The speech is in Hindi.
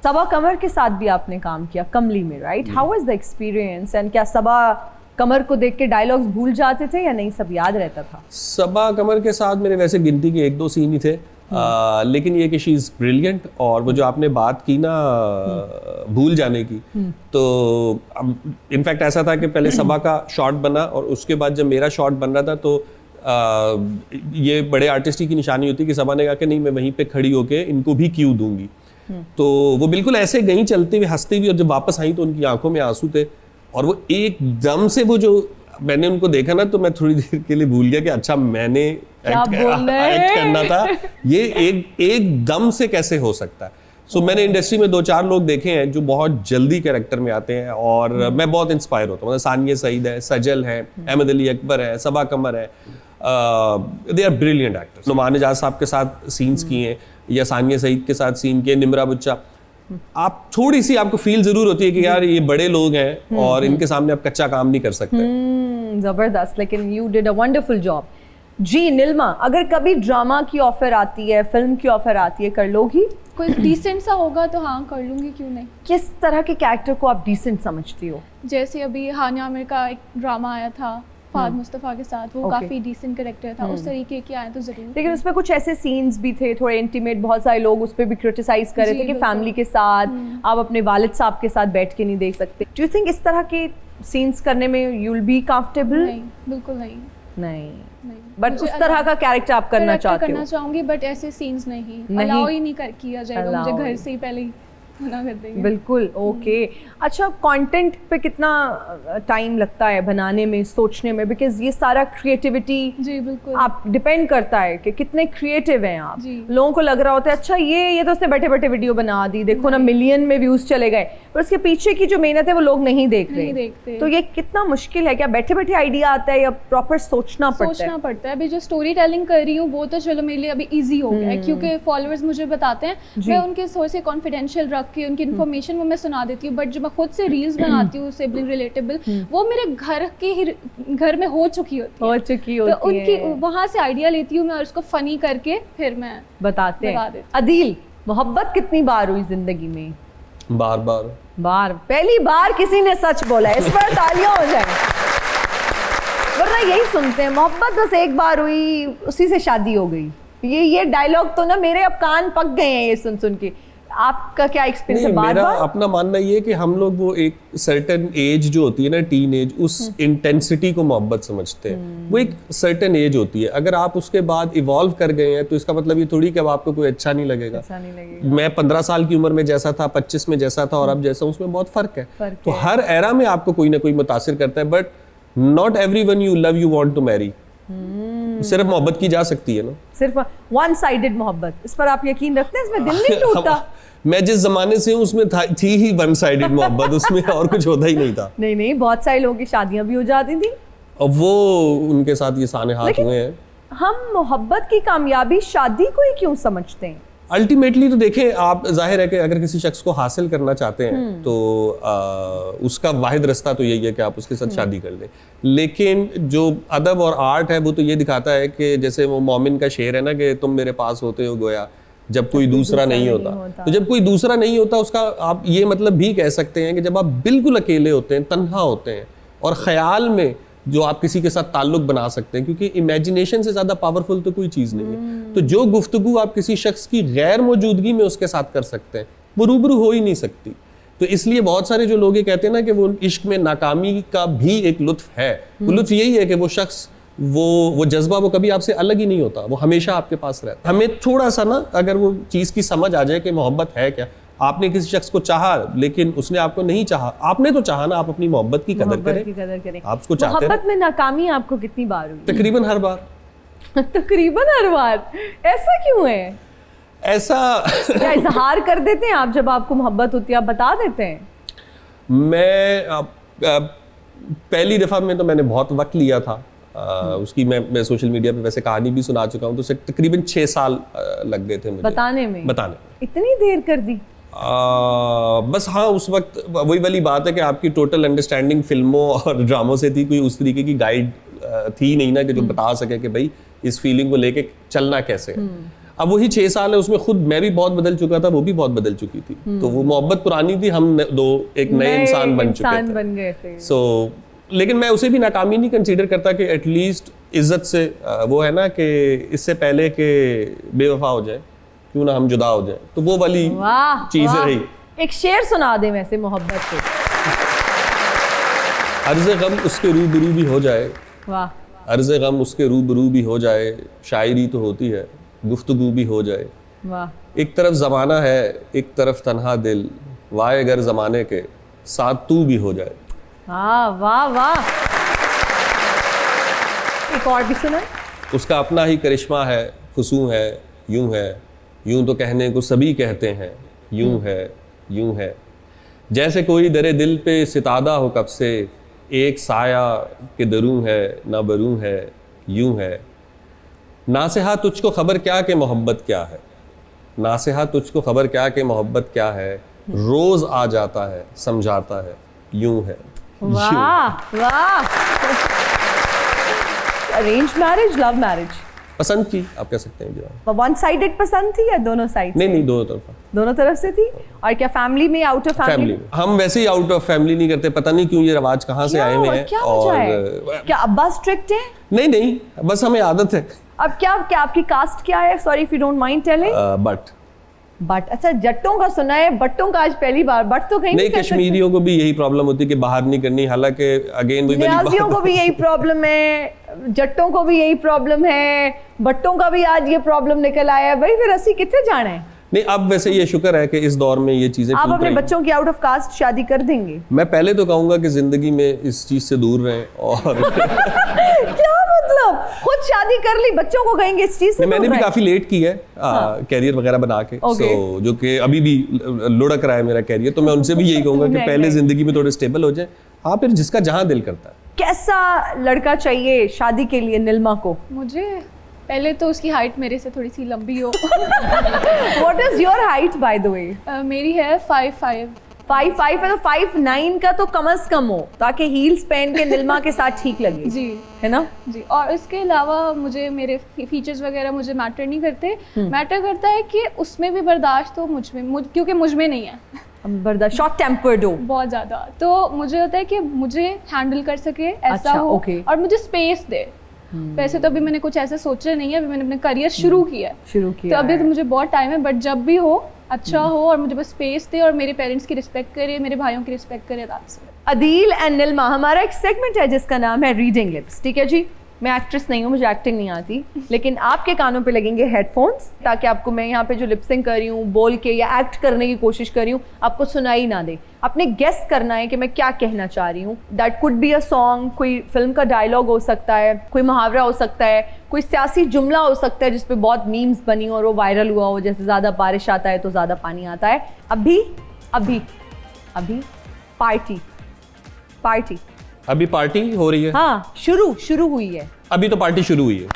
सबा कमर के साथ भी आपने काम किया कमली में, right? How was the experience and क्या सबा कमर को देख के डायलॉग्स भूल जाते थे या नहीं सब याद रहता था? सबा कमर के साथ मेरे वैसे गिनती के 1-2 सीन ही थे, लेकिन ये कि शी इज ब्रिलियंट। और वो जो आपने बात की ना भूल जाने की, तो इनफैक्ट ऐसा था कि पहले सबा का शॉट बना और उसके बाद जब मेरा शॉट बन रहा था तो ये बड़े आर्टिस्ट की निशानी होती है कि सबा ने कहा कि नहीं मैं वहीं पे खड़ी होके इनको भी क्यू दूंगी। तो वो बिल्कुल ऐसे गई चलती हुई हंसती हुई, और जब वापस आई तो उनकी आंखों में आंसू थे और वो एकदम से वो जो मैंने उनको देखा ना तो मैं थोड़ी देर के लिए भूल गया कि अच्छा मैंने एक्ट करना था, ये एकदम से कैसे हो सकता है। सो मैंने इंडस्ट्री में 2-4 लोग देखे हैं जो बहुत जल्दी कैरेक्टर में आते हैं और मैं बहुत इंस्पायर होता हूँ। मतलब सानिया सईद है, सजल है, अहमद अली अकबर है, सबा कमर है, they are brilliant actors. Noman Ijaz साहब के साथ सीन्स किए हैं या सानिया सईद के साथ सीन किए, निम्रा बुच्चा। आप थोड़ी सी आपको फील जरूर होती है कि यार ये बड़े लोग हैं और इनके सामने आप कच्चा काम नहीं कर सकते। जबरदस्त, लेकिन you did a wonderful job. जी नीलमा, अगर कभी ड्रामा की ऑफर आती है, फिल्म की ऑफर आती है, कर लोगी? कोई डिसेंट सा होगा तो हाँ कर लूंगी, क्यों नहीं। किस तरह के कैरेक्टर को आप डिसेंट समझती हो? जैसे अभी हानिया आमिर का एक ड्रामा आया था फहद मुस्तफ़ा के साथ, वो काफी डिसेंट कैरेक्टर था, उस तरीके के आए तो जरूर। लेकिन उसमें कुछ ऐसे सीन्स भी थे थोड़े इंटीमेट, बहुत सारे लोग उस पर भी क्रिटिसाइज कर रहे थे कि फैमिली के साथ आप अपने वालिद साहब के साथ बैठ के नहीं देख सकते। डू यू थिंक इस तरह के सीन्स करने में यू विल बी कंफर्टेबल? नहीं, बिल्कुल नहीं। बट उस तरह का कैरेक्टर आप करना चाहते हो? करना चाहूंगी, बट ऐसे सीन्स नहीं अलाउ ही नहीं किया जाएगा मुझे, घर से ही पहले ही मना कर देंगे। बिल्कुल, ओके। अच्छा, कंटेंट पे कितना टाइम लगता है बनाने में, सोचने में? बिकॉज ये सारा क्रिएटिविटी जी बिल्कुल आप डिपेंड करता है कि कितने क्रिएटिव हैं आप। जी। लोगों को लग रहा होता है अच्छा ये तो उसने बैठे बैठे वीडियो बना दी, देखो ना मिलियन में व्यूज चले गए, पर उसके पीछे की जो मेहनत है वो लोग नहीं देख रहे। तो ये कितना मुश्किल है? क्या बैठे बैठे आइडिया आता है या प्रॉपर सोचना पड़ता है? अभी जो स्टोरी टेलिंग कर रही हूँ वो तो चलो मेरे लिए अभी ईजी हो गया है, क्योंकि फॉलोअर्स मुझे बताते हैं, मैं उनके सोर्स से कॉन्फिडेंशियल रख के उनकी इन्फॉर्मेशन वो मैं सुना देती हूँ। बट जो मैं खुद से रील्स बनाती हूँ सिबलिंग रिलेटेबल, वो मेरे घर में हो चुकी होती है, तो उनकी वहाँ से आइडिया लेती हूँ मैं और उसको फनी करके फिर मैं बताते हैं। अदील, मोहब्बत कितनी बार हुई जिंदगी में? बार। पहली बार किसी ने सच बोला, इस पर तालियां हो जाए। वरना यही सुनते हैं मोहब्बत बस एक बार हुई, उसी से शादी हो गई। ये डायलॉग तो ना मेरे अब कान पक गए हैं ये सुन सुन के। आपका क्या एक्सपीरियंस है? मेरा अपना मानना ये है कि हम लोग वो एक सर्टेन एज जो होती है ना, टीन एज, उस इंटेंसिटी को मोहब्बत समझते हैं। वो एक सर्टेन एज होती है। अगर आप उसके बाद इवॉल्व कर गए हैं तो इसका मतलब ये थोड़ी कि अब आपको कोई अच्छा नहीं लगेगा। मैं 15 साल की उम्र में जैसा था, 25 में जैसा था और अब जैसा, उसमें बहुत फर्क है। तो हर एरा में आपको कोई ना कोई मुतासिर करता है, but not everyone you love you want to marry. सिर्फ मोहब्बत की जा सकती है ना, सिर्फ वन साइडेड मोहब्बत। इस पर आप यकीन रखते हैं? इसमें दिल नहीं टूटता? मैं जिस जमाने से हूँ उसमें थी ही वन साइडेड मोहब्बत, उसमें और कुछ होता ही नहीं था। नहीं, बहुत सारे लोगों की शादियां भी हो जाती थी और वो उनके साथ ये साने हाथ हुए हैं। हम मोहब्बत की कामयाबी शादी को ही क्यों समझते हैं? अल्टीमेटली तो देखें, आप जाहिर है कि अगर किसी शख्स को हासिल करना चाहते हैं तो उसका वाहिद रास्ता तो यही है कि आप उसके साथ शादी कर लें। लेकिन जो अदब और आर्ट है वो तो ये दिखाता है कि जैसे वो मोमिन का शेर है ना कि तुम मेरे पास होते हो गोया जब कोई दूसरा नहीं होता। तो जब कोई दूसरा नहीं होता उसका आप ये मतलब भी कह सकते हैं कि जब आप बिल्कुल अकेले होते हैं, तन्हा होते हैं और ख्याल में जो आप किसी के साथ ताल्लुक बना सकते हैं, क्योंकि इमेजिनेशन से ज़्यादा पावरफुल तो कोई चीज़ नहीं है। तो जो गुफ्तगू आप किसी शख्स की गैर मौजूदगी में उसके साथ कर सकते हैं वो रूबरू हो ही नहीं सकती। तो इसलिए बहुत सारे जो लोग ये कहते हैं ना कि वो इश्क में नाकामी का भी एक लुत्फ है, वो लुत्फ यही है कि वो शख्स वो जज्बा वो कभी आपसे अलग ही नहीं होता, वो हमेशा आपके पास रहता है। हमें थोड़ा सा ना अगर वो चीज़ की समझ आ जाए कि मोहब्बत है क्या। आपने किसी शख्स को चाहा लेकिन उसने आपको नहीं चाहा, आपने तो चाहा ना, आप अपनी मोहब्बत की कदर करें। आप उसको चाहते हैं। मोहब्बत में नाकामी आपको कितनी बार हुई? तकरीबन हर बार। तकरीबन हर बार? ऐसा क्यों है? ऐसा क्या इजहार कर देते हैं आप जब आपको मोहब्बत होती है, आप बता देते हैं? मैं पहली दफ़ा में तो मैंने बहुत वक्त लिया था। उसकी मैं सोशल मीडिया पे वैसे कहानी भी सुना चुका हूँ, तो तकरीबन 6 साल लग गए थे मुझे बताने में। इतनी देर कर दी? बस हाँ, उस वक्त वही वाली बात है कि आपकी टोटल अंडरस्टैंडिंग फिल्मों और ड्रामों से थी, कोई उस तरीके की गाइड थी नहीं ना कि जो बता सके कि भाई इस फीलिंग को लेके चलना कैसे है। अब वही 6 साल है, उसमें खुद मैं भी बहुत बदल चुका था, वो भी बहुत बदल चुकी थी। तो वो मोहब्बत पुरानी थी, हम दो एक नए इंसान बन चुके थे। बन गए थे। सो लेकिन मैं उसे भी नाकामी नहीं कंसीडर करता कि एटलीस्ट इज्जत से वो है ना कि इससे पहले कि बेवफा हो जाए क्यों ना हम जुदा हो जाए, तो वो वाली वाह चीज वाह। रही। एक शेर सुना दे वैसे मोहब्बत के। अर्ज़ गम उसके रूबरू भी हो जाए, वाह अर्ज़ गम उसके रूबरू भी हो जाए, शायरी तो होती है गुफ्तगू भी हो जाए। वाह। एक तरफ ज़माना है एक तरफ तन्हा दिल, वाए अगर ज़माने के साथ तू भी हो जाए। वाह वाह वाह। एक और भी सुना। उसका अपना ही करिश्मा है, फुसू है, यूं तो कहने को सभी कहते हैं, यूं है जैसे कोई दरे दिल पे सितादा हो कब से, एक साया के दरूं है ना बरूं है, यूं है। नासिहा तुझको खबर क्या कि मोहब्बत क्या है, नासिहा तुझको खबर क्या कि मोहब्बत क्या है, रोज आ जाता है समझाता है, यूं है। वाह वाह। Arrange marriage, love marriage? पसंद की आप कह सकते हैं जवाब। वन साइडेड पसंद थी या दोनों साइड? नहीं दोनों तरफा। दोनों तरफ से थी। और क्या फैमिली में, आउट ऑफ फैमिली में? हम वैसे ही आउट ऑफ फैमिली नहीं करते, पता नहीं क्यों ये रवाज कहाँ से आए हुए हैं। क्या वजह है? क्या अब्बा स्ट्रिक्ट है? नहीं बस हमें आदत है। अब क्या आपकी कास्ट क्या है? Sorry if you don't mind telling. But अच्छा, जट्टों का सुना है, बट्टों का आज पहली बार। बट तो कहीं नहीं, कश्मीरियों को भी यही प्रॉब्लम होती है कि बाहर नहीं करनी, हालांकि अगेन न्याजियों को भी यही प्रॉब्लम है, जट्टों को भी यही प्रॉब्लम है, बट्टों का भी आज ये प्रॉब्लम निकल आया है। भाई फिर असी कितने जाना है? नहीं, अब वैसे ये शुक्र है कि इस दौर में ये चीजें आप अपने बच्चों की आउट ऑफ कास्ट शादी कर देंगे? मैं पहले तो कहूंगा कि जिंदगी में इस चीज से दूर रहें। और क्या मतलब? खुद शादी कर ली, बच्चों को कहेंगे इस चीज से? मैंने भी काफी लेट की है कैरियर वगैरह बना के। सो जो कि अभी भी लुढ़क रहा है मेरा कैरियर, तो मैं उनसे भी यही कहूंगा कि पहले जिंदगी में थोड़े स्टेबल हो जाए। हाँ, फिर जिसका जहां दिल करता है। कैसा लड़का चाहिए शादी के लिए निल्मा को? मुझे पहले तो उसकी हाइट मेरे से थोड़ी सी लंबी हो। What is your height by the way? मेरी है 5'5". 5'5" है तो 5'9" का तो कम से कम हो, ताकि हील्स पहन के निल्मा के साथ ठीक लगे। जी है ना जी। और इसके अलावा मुझे मेरे फीचर्स वगैरह मुझे मैटर नहीं करते। मैटर करता है कि उसमें भी बर्दाश्त हो क्योंकि मुझ में नहीं है बर्दाश्त। शॉर्ट टेम्पर्ड हो बहुत ज्यादा, तो मुझे होता है कि मुझे हैंडल कर सके ऐसा अच्छा, हो। okay. और मुझे स्पेस दे। वैसे तो अभी मैंने कुछ ऐसे सोचा नहीं है, अभी मैंने अपना करियर शुरू किया तो अभी तो मुझे बहुत टाइम है। बट जब भी हो अच्छा हो और मुझे बस स्पेस दे और मेरे पेरेंट्स की रिस्पेक्ट करे, मेरे भाइयों की रिस्पेक्ट करे। अदील एंड निल्मा, हमारा एक सेगमेंट है जिसका नाम है रीडिंग लिप्स। ठीक है जी, मैं एक्ट्रेस नहीं हूँ, मुझे एक्टिंग नहीं आती, लेकिन आपके कानों पे लगेंगे हेडफोन्स, ताकि आपको मैं यहाँ पे जो लिपसिंग कर रही हूँ, बोल के या एक्ट करने की कोशिश कर रही हूँ, आपको सुनाई ना दे। आपने गेस करना है कि मैं क्या कहना चाह रही हूँ। That could be a song, कोई फिल्म का डायलॉग हो सकता है, कोई मुहावरा हो सकता है, कोई सियासी जुमला हो सकता है जिसपे बहुत मीम्स बनी और वो वायरल हुआ हो, जैसे ज़्यादा बारिश आता है तो ज़्यादा पानी आता है। अभी अभी अभी पार्टी अभी पार्टी हो रही है। हाँ, शुरू हुई है। अभी तो पार्टी शुरू हुई है।